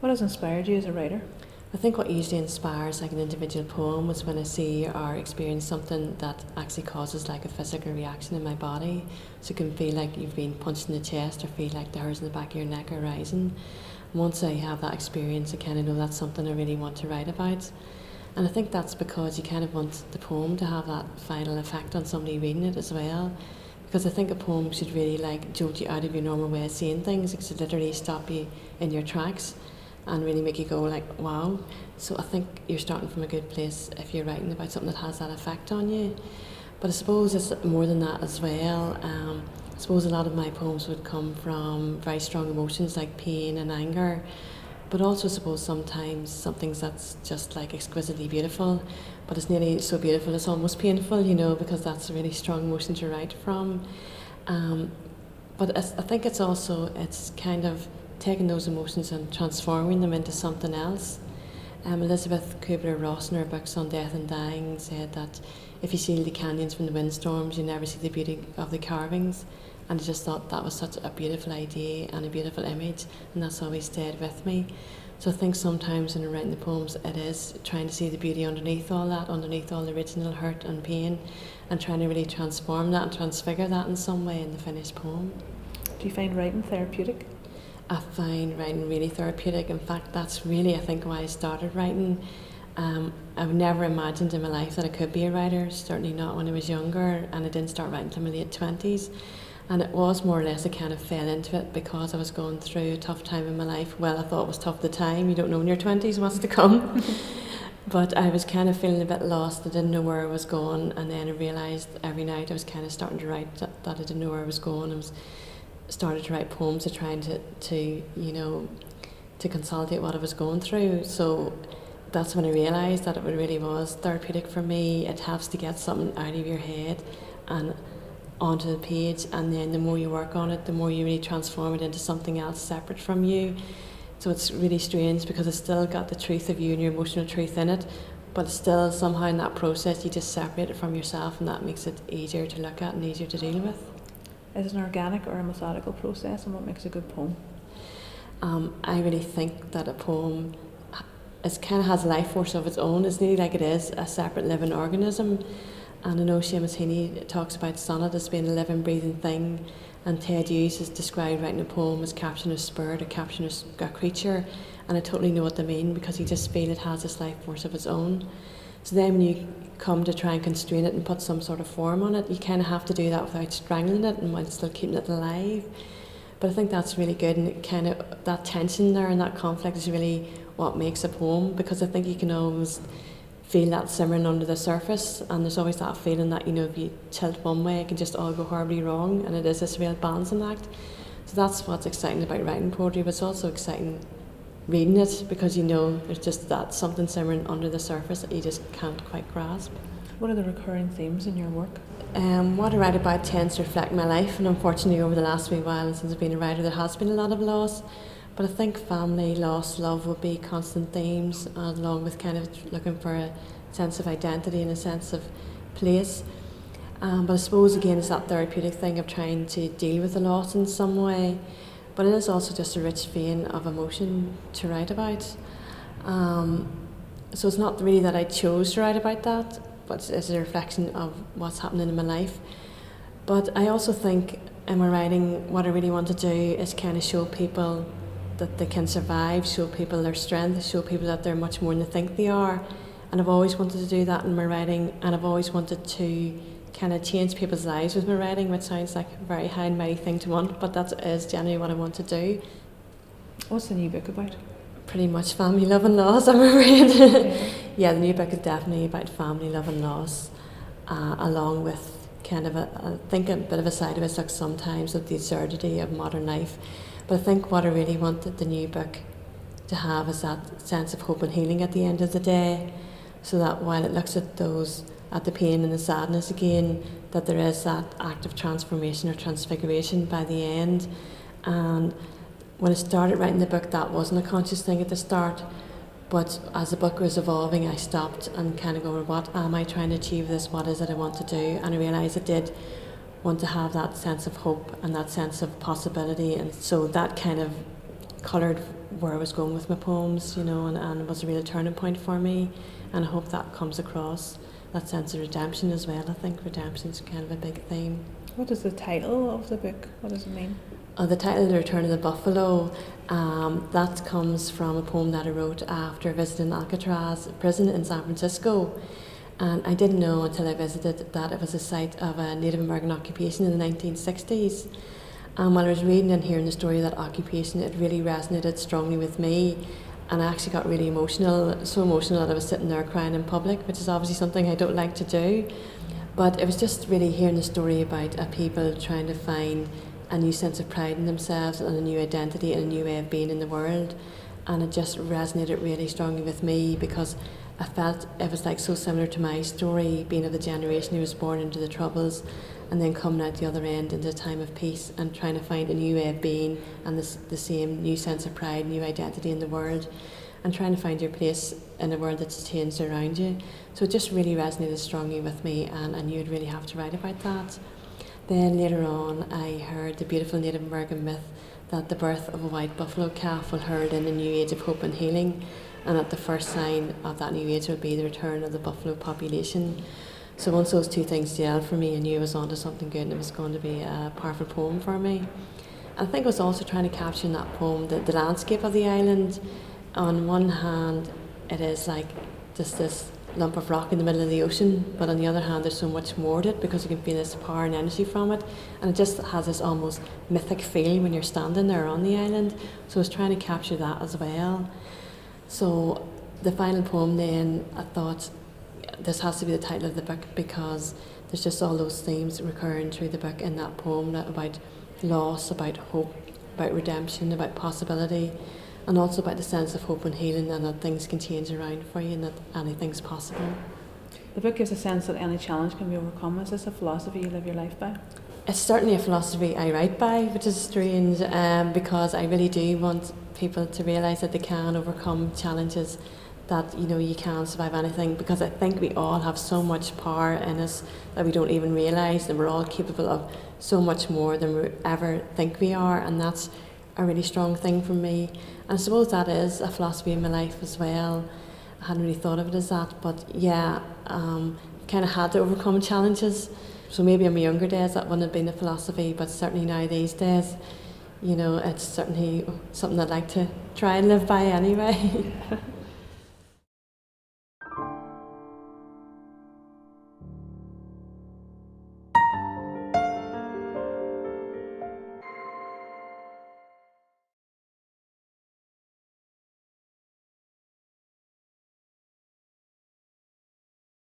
What has inspired you as a writer? I think what usually inspires like an individual poem is when I see or experience something that actually causes like a physical reaction in my body. So it can feel like you've been punched in the chest or feel like the hairs in the back of your neck are rising. And once I have that experience, I kind of know that's something I really want to write about. And I think that's because you kind of want the poem to have that final effect on somebody reading it as well. Because I think a poem should really like jolt you out of your normal way of seeing things. It should literally stop you in your tracks and really make you go like, wow. So I think you're starting from a good place if you're writing about something that has that effect on you. But I suppose it's more than that as well. I suppose a lot of my poems would come from very strong emotions like pain and anger. But also I suppose sometimes something that's just like exquisitely beautiful, but it's nearly so beautiful it's almost painful, you know, because that's a really strong emotion to write from. But I think it's kind of taking those emotions and transforming them into something else. Elizabeth Kubler-Ross in her books on death and dying said that if you see the canyons from the windstorms, you never see the beauty of the carvings. And I just thought that was such a beautiful idea and a beautiful image, and that's always stayed with me. So I think sometimes when I'm writing the poems, it is trying to see the beauty underneath all that, underneath all the original hurt and pain, and trying to really transform that and transfigure that in some way in the finished poem. Do you find writing therapeutic? I find writing really therapeutic. In fact, that's really, I think, why I started writing. I've never imagined in my life that I could be a writer, certainly not when I was younger, and I didn't start writing until my late 20s. And it was more or less I kind of fell into it because I was going through a tough time in my life. Well, I thought it was tough at the time. You don't know in your 20s what's to come. But I was kind of feeling a bit lost. I didn't know where I was going. And then I realised every night I was kind of starting to write that I didn't know where I was going. I started to write poems to trying to consolidate what I was going through. So that's when I realised that it really was therapeutic for me. It helps to get something out of your head and onto the page, and then the more you work on it, the more you really transform it into something else separate from you. So it's really strange because it's still got the truth of you and your emotional truth in it, but still somehow in that process you just separate it from yourself, and that makes it easier to look at and easier to deal with. Is it an organic or a methodical process, and what makes a good poem? I really think that a poem kind of has a life force of its own. It's nearly like it is a separate living organism. And I know Seamus Heaney talks about sonnet as being a living, breathing thing, and Ted Hughes has described writing a poem as capturing a spirit or capturing a creature, and I totally know what they mean because you just feel it has this life force of its own. So then when you come to try and constrain it and put some sort of form on it, you kind of have to do that without strangling it and while still keeping it alive. But I think that's really good, and it kind of that tension there and that conflict is really what makes a poem, because I think you can always feel that simmering under the surface, and there's always that feeling that, you know, if you tilt one way it can just all go horribly wrong, and it is this real balancing act. So that's what's exciting about writing poetry, but it's also exciting reading it because you know there's just that something simmering under the surface that you just can't quite grasp. What are the recurring themes in your work? What I write about tends to reflect my life, and unfortunately over the last wee while since I've been a writer there has been a lot of loss. But I think family, loss, love would be constant themes, along with kind of looking for a sense of identity and a sense of place. But I suppose again it's that therapeutic thing of trying to deal with the loss in some way. But it is also just a rich vein of emotion to write about. So it's not really that I chose to write about that, but it's a reflection of what's happening in my life. But I also think in my writing what I really want to do is kind of show people that they can survive, show people their strength, show people that they're much more than they think they are. And I've always wanted to do that in my writing, and I've always wanted to kind of change people's lives with my writing, which sounds like a very high and mighty thing to want, but that is generally what I want to do. What's the new book about? Pretty much family, love and loss, I'm afraid. Yeah, the new book is definitely about family, love and loss, along with kind of I think a bit of a side of it looks sometimes of the absurdity of modern life. But I think what I really wanted the new book to have is that sense of hope and healing at the end of the day, so that while it looks at the pain and the sadness again, that there is that act of transformation or transfiguration by the end. And when I started writing the book, that wasn't a conscious thing at the start, but as the book was evolving, I stopped and kind of go, what am I trying to achieve this? What is it I want to do? And I realised I did want to have that sense of hope and that sense of possibility, and so that kind of coloured where I was going with my poems, you know, and it was a real turning point for me, and I hope that comes across, that sense of redemption as well. I think redemption's kind of a big theme. What is the title of the book? What does it mean? The title, The Return of the Buffalo, that comes from a poem that I wrote after visiting Alcatraz prison in San Francisco. And I didn't know until I visited that it was a site of a Native American occupation in the 1960s. And while I was reading and hearing the story of that occupation, it really resonated strongly with me. And I actually got really emotional, so emotional that I was sitting there crying in public, which is obviously something I don't like to do. But it was just really hearing the story about people trying to find a new sense of pride in themselves and a new identity and a new way of being in the world. And it just resonated really strongly with me because I felt it was like so similar to my story, being of the generation who was born into the Troubles and then coming out the other end into a time of peace and trying to find a new way of being and the same new sense of pride, new identity in the world, and trying to find your place in a world that's changed around you. So it just really resonated strongly with me, and I knew I'd really have to write about that. Then later on I heard the beautiful Native American myth that the birth of a white buffalo calf will herald in a new age of hope and healing, and that the first sign of that new age would be the return of the buffalo population. So once those two things gelled for me, I knew I was onto something good and it was going to be a powerful poem for me. I think I was also trying to capture in that poem the landscape of the island. On one hand, it is like just this lump of rock in the middle of the ocean, but on the other hand there's so much more to it because you can feel this power and energy from it, and it just has this almost mythic feel when you're standing there on the island. So I was trying to capture that as well. So the final poem then, I thought this has to be the title of the book because there's just all those themes recurring through the book in that poem, about loss, about hope, about redemption, about possibility, and also about the sense of hope and healing, and that things can change around for you and that anything's possible. The book gives a sense that any challenge can be overcome. Is this a philosophy you live your life by? It's certainly a philosophy I write by, which is strange, because I really do want people to realise that they can overcome challenges, that you can survive anything, because I think we all have so much power in us that we don't even realise, and we're all capable of so much more than we ever think we are, and that's a really strong thing for me. And I suppose that is a philosophy in my life as well. I hadn't really thought of it as that, but yeah, kind of had to overcome challenges. So maybe in my younger days that wouldn't have been a philosophy, but certainly now these days, it's certainly something I'd like to try and live by anyway.